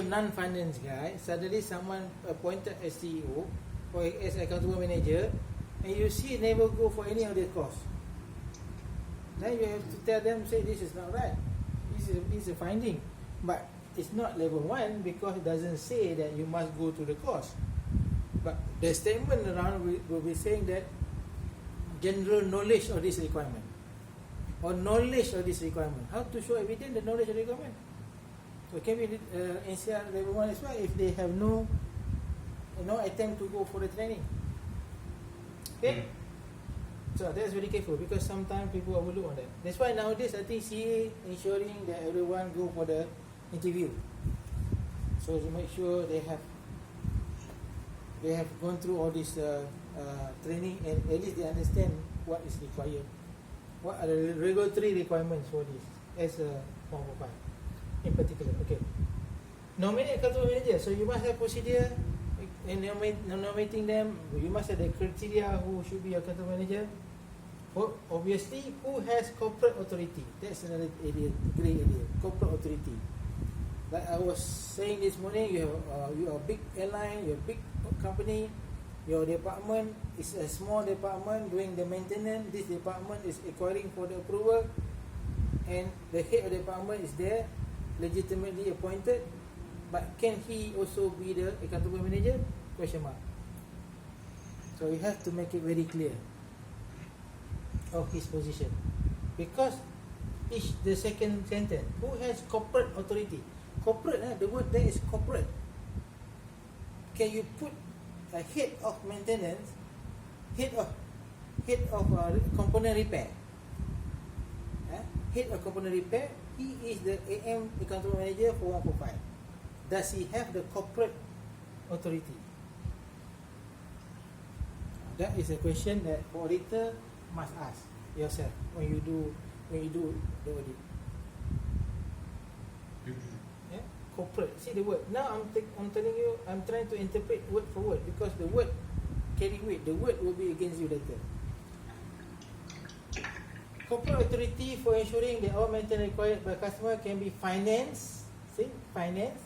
non-finance guy, suddenly someone appointed as CEO or as accountable manager, and you see never go for any of the course. Then you have to tell them, say this is not right. This is a finding, but it's not level 1 because it doesn't say that you must go to the course. But the statement around will be saying that general knowledge of this requirement or knowledge of this requirement. How to show evidence the knowledge of the requirement? So can be NCR level 1 as well if they have no attempt to go for the training. Okay? So that's very careful because sometimes people overlook on that. That's why nowadays I think CA ensuring that everyone go for the interview. So to make sure they have gone through all this training and at least they understand what is required. What are the regulatory requirements for this as a form of file in particular. Okay. Nominate accountable manager. So you must have procedure in nominating them. You must have the criteria who should be accountable manager. Obviously, who has corporate authority? That's another area, grey area. Corporate authority. Like I was saying this morning, you are a big airline, you're a big company. Your department is a small department doing the maintenance. This department is acquiring for the approval, and the head of the department is there, legitimately appointed. But can he also be the accountable manager? Question mark. So you have to make it very clear of his position, because the second sentence, who has corporate authority? Corporate, the word there is corporate. Can you put a head of maintenance, head of component repair? Head of component repair, he is the AM accountable manager for 145. Does he have the corporate authority? That is a question that the auditor must ask yourself when you do the audit. Yeah? Corporate. See the word. Now I'm telling you, I'm trying to interpret word for word because the word carry weight. The word will be against you later. Corporate authority for ensuring that all maintenance required by customer can be financed. See, finance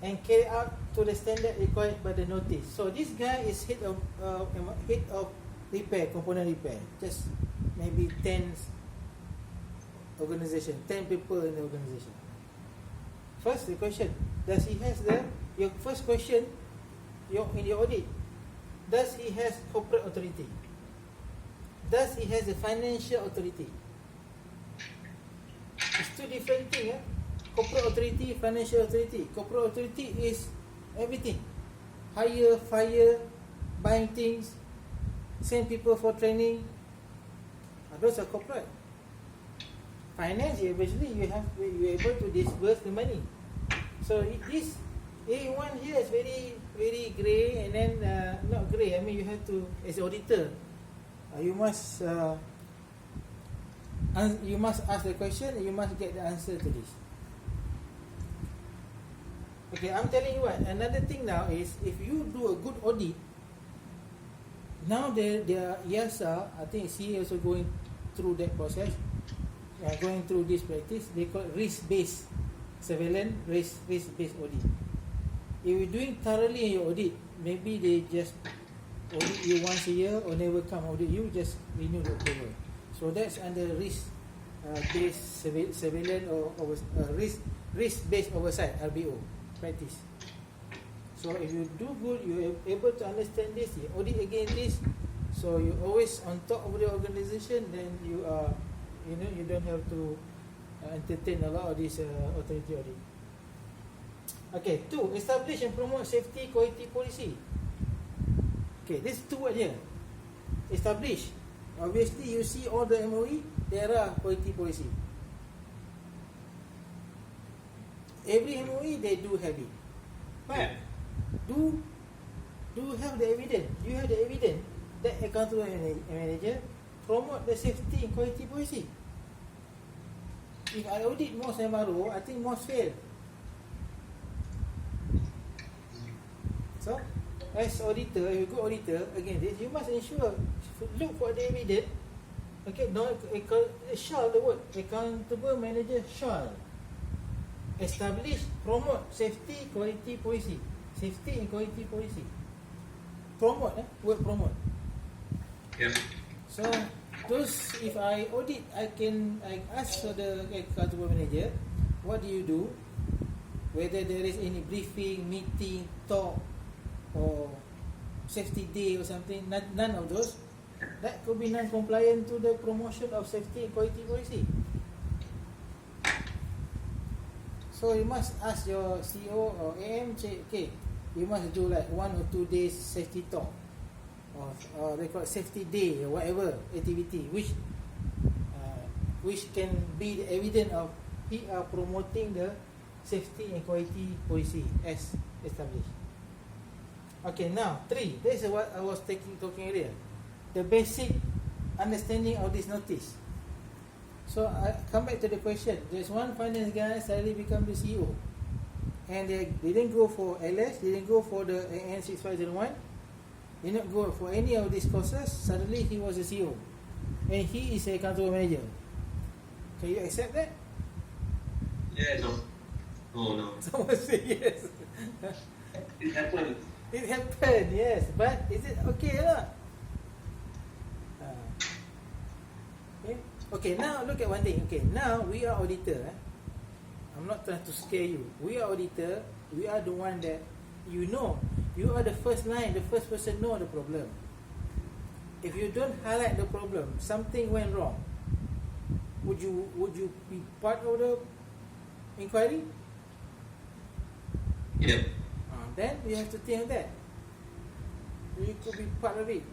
and carry out to the standard required by the notice. So this guy is head of repair, component repair. Just maybe 10 organization, 10 people in the organization. First, the question: does he has your first question? In your audit, does he has corporate authority? Does he has a financial authority? It's two different things. Corporate authority, financial authority. Corporate authority is everything: hire, fire, buying things, send people for training. Those are corporate. Finance, eventually you're able to disburse the money. So this A1 here is very, very grey, and then not grey. I mean, you have to, as an auditor, you must ask the question, and you must get the answer to this. Okay, I'm telling you what. Another thing now is, if you do a good audit, now their IASA, I think CA also going through that process, going through this practice. They call it risk-based surveillance, risk-based audit. If you're doing thoroughly in your audit, maybe they just audit you once a year or never come audit you, just renew the approval. So that's under risk-based surveillance or risk-based oversight, RBO practice. So if you do good, you're able to understand this, you audit against this, so you're always on top of the organization, then you are, you don't have to entertain a lot of this authority audit. Okay, 2, establish and promote safety quality policy. Okay, this 2 words here. Establish. Obviously, you see all the MOE, there are quality policy. Every MOE, they do have it. But do have the evidence. You have the evidence that accountable manager promote the safety and quality policy. If I audit most MRO, I think most fail. So, as auditor, if you go auditor, again, you must ensure, look for the evidence. Okay, no, shall the word, accountable manager shall establish, promote safety, quality policy. Safety and quality policy. Promote, word promote. Yeah. So those, if I audit, I ask the accountable manager, what do you do? Whether there is any briefing, meeting, talk, or safety day or something, none of those. That could be non-compliant to the promotion of safety and quality policy. So you must ask your CEO or AM, say, okay, you must do like 1 or 2 days safety talk, or record safety day or whatever activity, which can be the evidence of he are promoting the safety and quality policy as established. Okay, now 3. This is what I was talking earlier. The basic understanding of this notice. So I come back to the question. There's one finance guy suddenly become the CEO, and they didn't go for LS, didn't go for the AN 6501, did not go for any of these courses. Suddenly he was a CEO, and he is a accountable manager. Can you accept that? Yeah, no. Oh, no. Someone say yes. It happened. It happened, yes. But is it okay or not? Okay. Okay, now look at one thing. Okay, now we are auditor. I'm not trying to scare you. We are auditor. We are the one that you know. You are the first line, the first person know the problem. If you don't highlight the problem, something went wrong. Would you be part of the inquiry? Yep. Then you have to think of that. You could be part of it.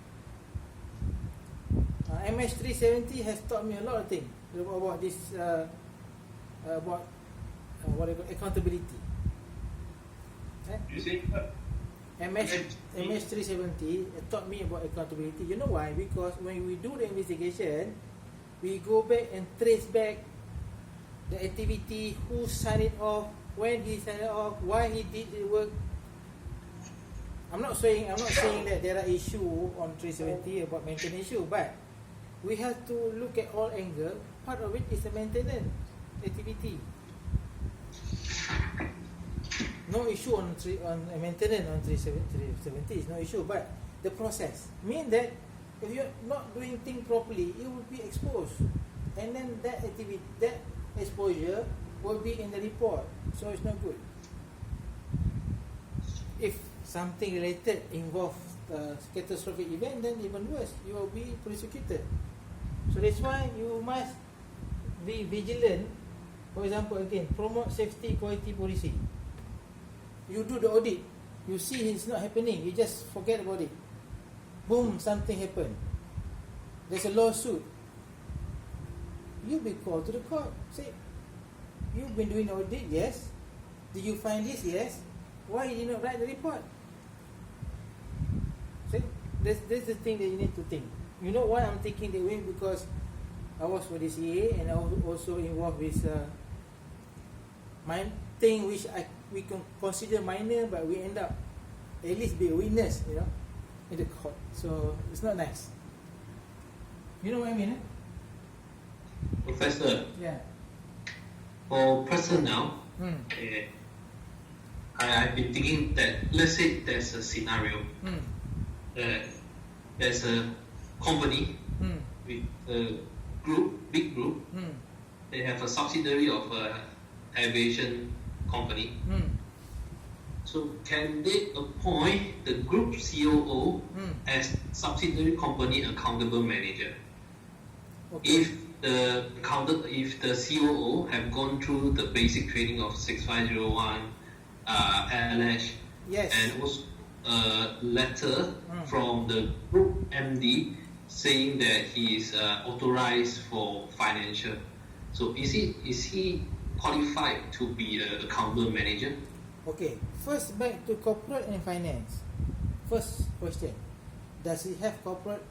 MS 370 has taught me a lot of things about this, about what I call accountability. You see? MS 370 taught me about accountability. You know why? Because when we do the investigation, we go back and trace back the activity, who signed it off, when he signed it off, why he did the work. I'm not saying that there are issues on 370 about maintenance issue, but we have to look at all angles. Part of it is the maintenance activity. No issue on maintenance on 370 is no issue, but the process mean that if you're not doing things properly, it will be exposed, and then that activity, that exposure will be in the report, so it's not good. If something related involves catastrophic event, then even worse, you will be prosecuted. So that's why you must be vigilant. For example, again, promote safety quality policy. You do the audit, you see it's not happening, you just forget about it. Boom, something happened. There's a lawsuit. You be called to the court. Say, you've been doing audit, yes. Did you find this? Yes. Why you did not write the report? See, that's the thing that you need to think. You know why I'm taking the way? Because I was for the CA and I was also involved with my thing which we can consider minor, but we end up at least be a witness, in the court. So it's not nice. You know what I mean? Professor, Yeah. for personnel, I've been thinking that, let's say there's a scenario that there's a company with a big group, they have a subsidiary of an aviation company. So can they appoint the group COO as subsidiary company accountable manager? Okay. If the COO have gone through the basic training of 6501 LH, Yes. and also a letter from the group MD saying that he is authorized for financial. So is he qualified to be an accountable manager? Okay. First, back to corporate and finance. First question: does he have corporate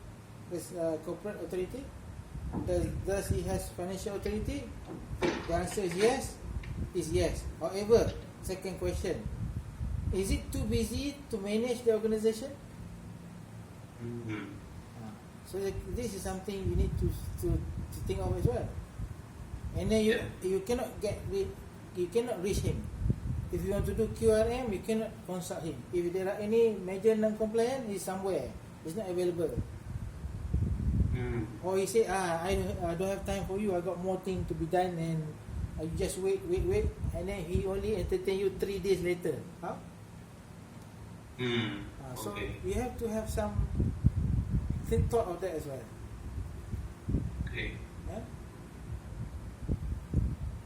authority? Does he has financial authority? The answer is yes. Is yes. However, second question: is it too busy to manage the organization? So this is something you need to think of as well. And then you cannot get you cannot reach him. If you want to do QRM, you cannot consult him. If there are any major non-compliant, he's somewhere. He's not available. Or he say, I don't have time for you. I got more thing to be done, and you just wait, and then he only entertain you 3 days later. How? So you have to have some thought of that as well. Okay. Yeah?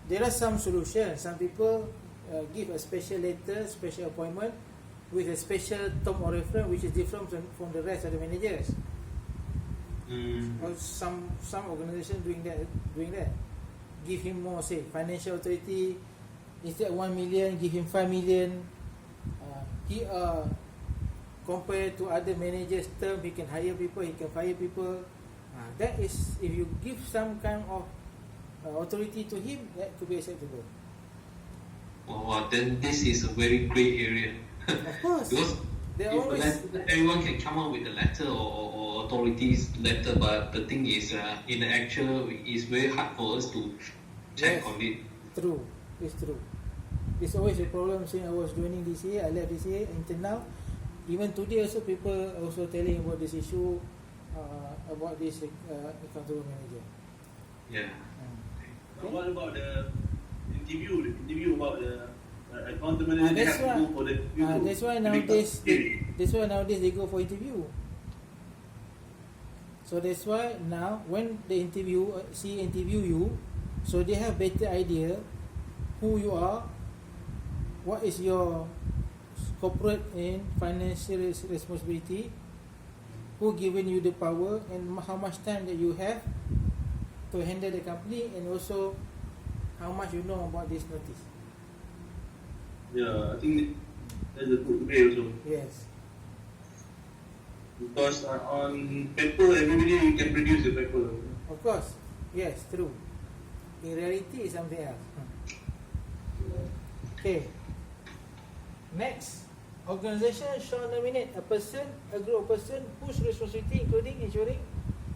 There are some solutions. Some people give a special letter, special appointment with a special term of reference which is different from the rest of the managers. Or some organization doing that. Give him more, say, financial authority. Instead of 1 million, give him 5 million. Compared to other managers' term, he can hire people, he can fire people. That is, if you give some kind of authority to him, that could be acceptable. Oh, then this is a very grey area. Of course. Because everyone can come up with a letter or authorities letter, but the thing is, in the actual, it's very hard for us to check on it. True, it's true. It's always a problem since I was joining DCA, I left DCA until now. Even today also, people also telling about this issue, about this accountable manager. Yeah. Okay. What about the interview about the accountable manager? That's why nowadays they go for interview. So that's why now when they interview you, so they have better idea who you are, what is your corporate and financial responsibility, who given you the power, and how much time that you have to handle the company, and also how much you know about this notice. Yeah, I think that's a good way also. Yes. Because on paper, everybody can produce the paper. Of course. Yes, true. In reality, it's something else. Okay. Next. Organization shall nominate a person, a group of person whose responsibility including ensuring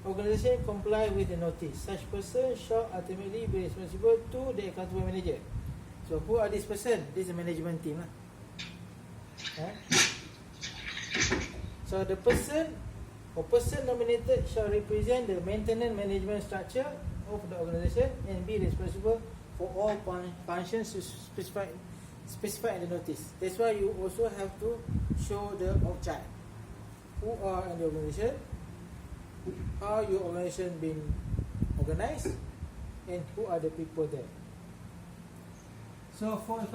organization comply with the notice. Such person shall ultimately be responsible to the accountable manager. So who are this person? This is the management team. So the person or person nominated shall represent the maintenance management structure of the organization and be responsible for all functions specified in the notice. That's why you also have to show the org chart. Who are in the organization, how your organization been organized, and who are the people there. So for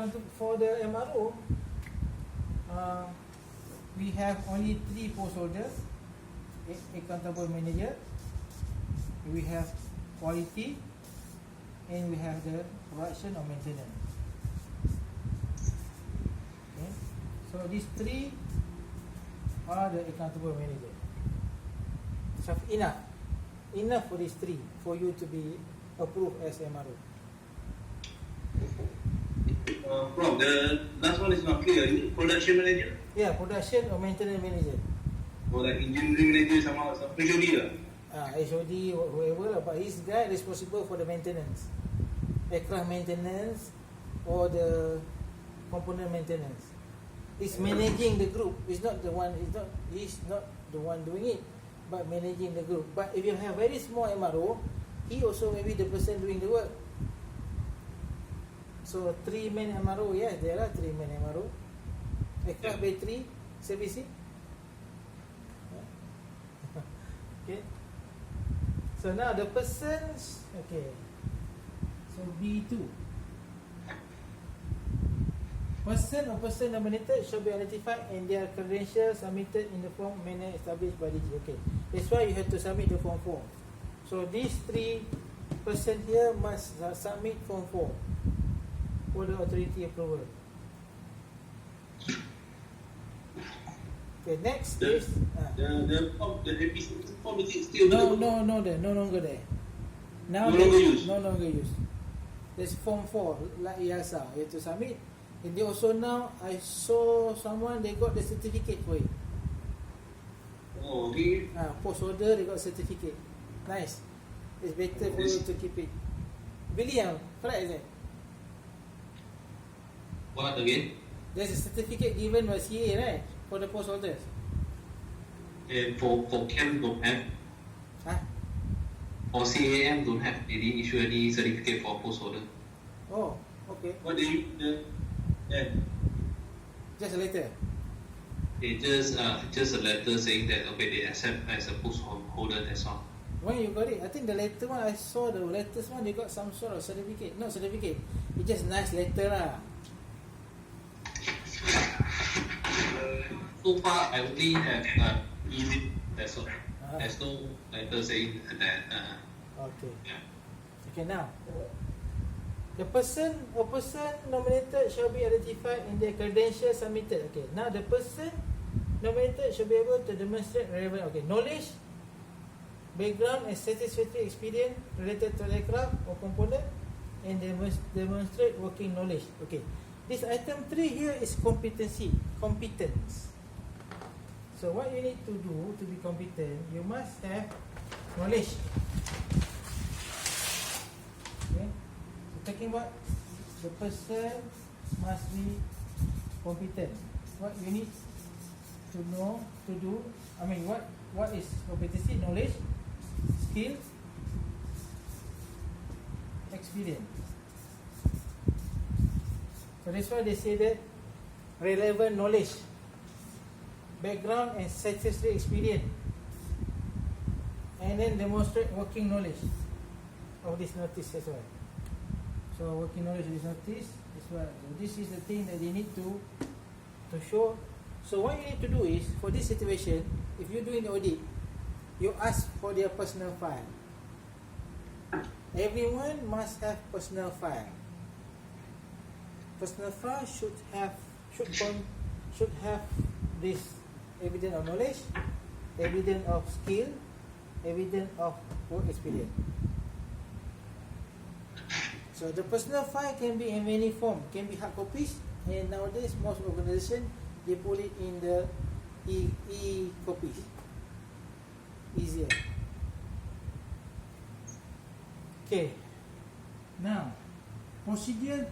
the MRO, we have only 3 post holders: accountable manager, we have quality, and we have the production or maintenance. Okay. So these 3 are the accountable manager. So enough for these 3 for you to be approved as MRO. From the last one is not clear. Is it production manager? Yeah, production or maintenance manager. Or like engineering manager, some HOD lah. HOD or whoever lah, but this guy responsible for the maintenance, aircraft maintenance or the component maintenance. He's managing the group. He's not the one doing it, but managing the group. But if you have very small MRO, he also may be the person doing the work. So 3-man MRO, yes, there are 3-man MRO. Aircraft battery servicing. Okay. So now the persons. Okay. So B2. Person or person nominated shall be identified and their credentials submitted in the form manner established by DG. Okay. That's why you have to submit the form 4. So these 3 person here must submit form 4 for the authority approval. Okay, next is the APC form is still no longer there. Now no longer used. There's form 4 like IASA. You have to submit. And they also now I saw someone they got the certificate for it. Oh, okay. Post order they got certificate. Nice. It's better for you to keep it. Really, correct is it? What again? There's a certificate given by CA, right, for the post holders. For CAM don't have. Huh? Or CAM don't have. They didn't issue any certificate for post holder. Oh, okay. What do you Just a letter. They just a letter saying that okay they accept as a post holder, that's all. When you got it, I think the letter one, I saw the latest one, they got some sort of certificate. Not certificate, it's just nice letter lah. So far I only have email, that's all. There's no letter saying that. Okay. Yeah. Okay, now the person or person nominated shall be identified in their credentials submitted. Okay, now the person nominated should be able to demonstrate relevant knowledge, background and satisfactory experience related to the aircraft or component, and demonstrate working knowledge. Okay, this item 3 here is competence. So what you need to do to be competent, you must have knowledge. Okay, so talking about the person must be competent. What you need to know, to do, what is competency? Knowledge, skill, experience. So that's why they say that relevant knowledge, background and satisfactory experience, and then demonstrate working knowledge of this notice as well. So working knowledge of this notice as well. So this is the thing that they need to show. So what you need to do is, for this situation, if you're doing the audit, you ask for their personal file. Everyone must have personal file. Personal file should have this evidence of knowledge, evidence of skill, evidence of work experience. So the personal file can be in many form, can be hard copies, and nowadays most organizations they put it in the e-copies. Easier. Okay. Now, procedure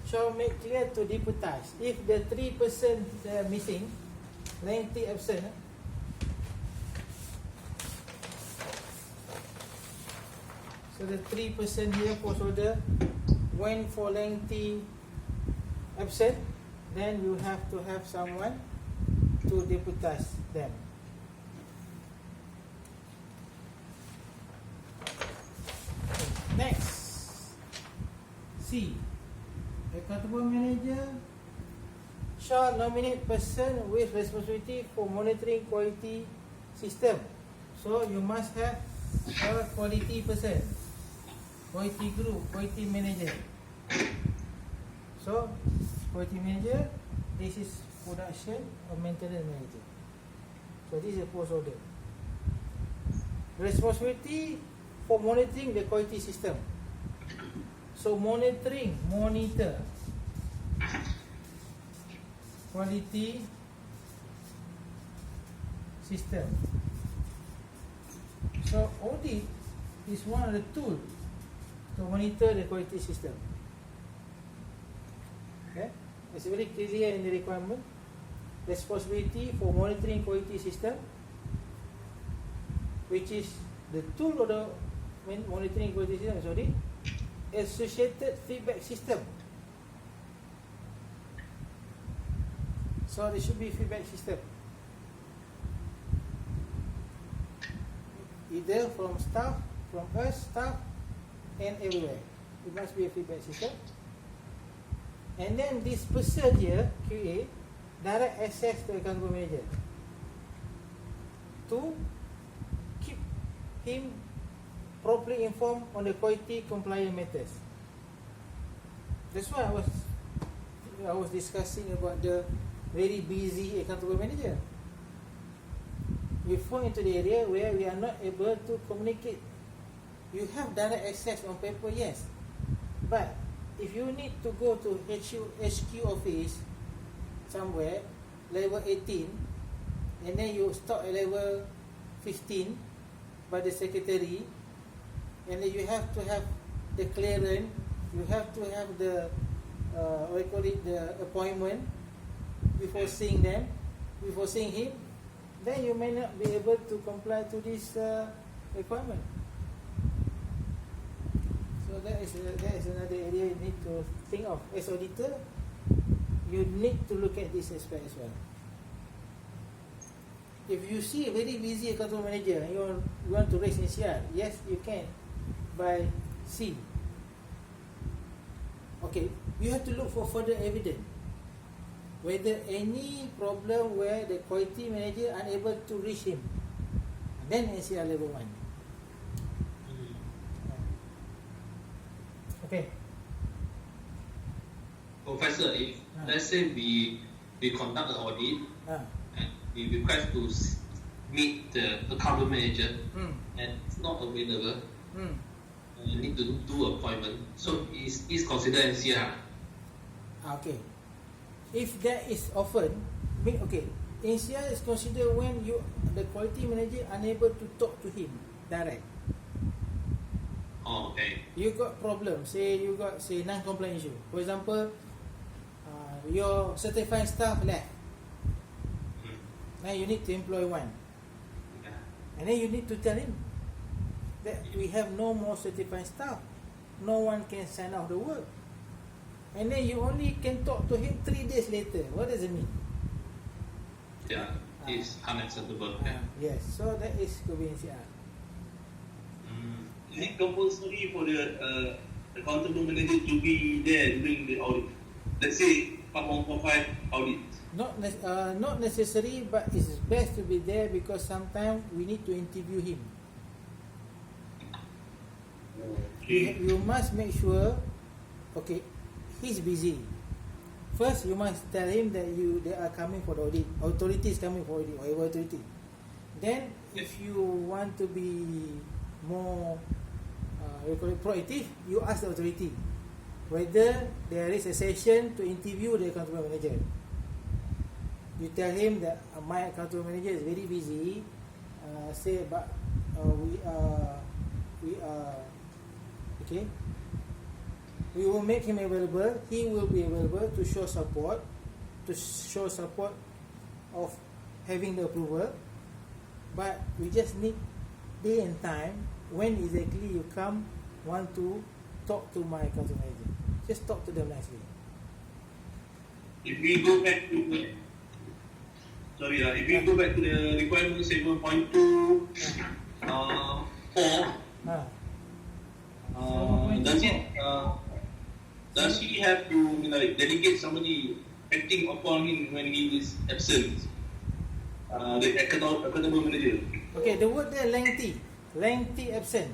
shall make clear to deputize if the 3 person they are missing, lengthy absent. So the 3 person here, post holder, went for lengthy absent, then you have to have someone to deputize them. Next, C. Accountable manager shall nominate person with responsibility for monitoring quality system. So you must have a quality person, quality group, quality manager. So quality manager, this is production or maintenance manager. So this is a post order. Responsibility for monitoring the quality system. So monitor quality system. So audit is one of the tools to monitor the quality system. Okay, it's very clear in the requirement. Responsibility for monitoring quality system, which is the tool of the monitoring quality system is audit. Associated feedback system. So there should be feedback system, either from staff, from us, staff, and everywhere. It must be a feedback system. And then this person here, QA, direct access to the accountable manager to keep him properly informed on the quality compliance matters. That's why I was discussing about the very busy accountable manager. We fall into the area where we are not able to communicate. You have direct access on paper, yes, but if you need to go to HQ office somewhere, level 18, and then you stop at level 15 by the secretary, and then you have to have the clearance, you have to have the what you call it, the appointment before seeing them, before seeing him, then you may not be able to comply to this requirement. So that is another area you need to think of. As auditor, you need to look at this aspect as well. If you see a very busy account manager and you want to raise NCR, yes, you can by C. Okay, you have to look for further evidence. Whether any problem where the quality manager unable to reach him, then NCR level 1. Okay. Professor, if let's say we conduct an audit and we request to meet the account manager and it's not available, you need to do appointment. So is considered NCR. Okay. If that is often, okay, NCR is considered when the quality manager unable to talk to him direct. Oh, okay. You got problem, say you got non-compliant issue. For example, your certifying staff left. Now you need to employ one. And then you need to tell him that we have no more certifying staff. No one can sign off the work. And then you only can talk to him 3 days later. What does it mean? Yeah, it's unacceptable. Yes, so that is could be NCR. Is it compulsory for the accountable manager to be there during the audit? Let's say Part 145 audit. Not necessary, but it's best to be there because sometimes we need to interview him. Okay. You must make sure, okay, he's busy. First, you must tell him that they are coming for the audit. Authority is coming for audit, whatever authority. Then, if you want to be more proactive, you ask the authority whether there is a session to interview the accountable manager. You tell him that my accountable manager is very busy. Say, but we are okay. We will make him available. He will be available to show support of having the approval. But we just need day and time when exactly you want to talk to my account manager. Just talk to them nicely. If we go back to the requirement 7.2 does he have to delegate somebody acting upon him when he is absent? The accountable manager. Okay, the word there lengthy absence.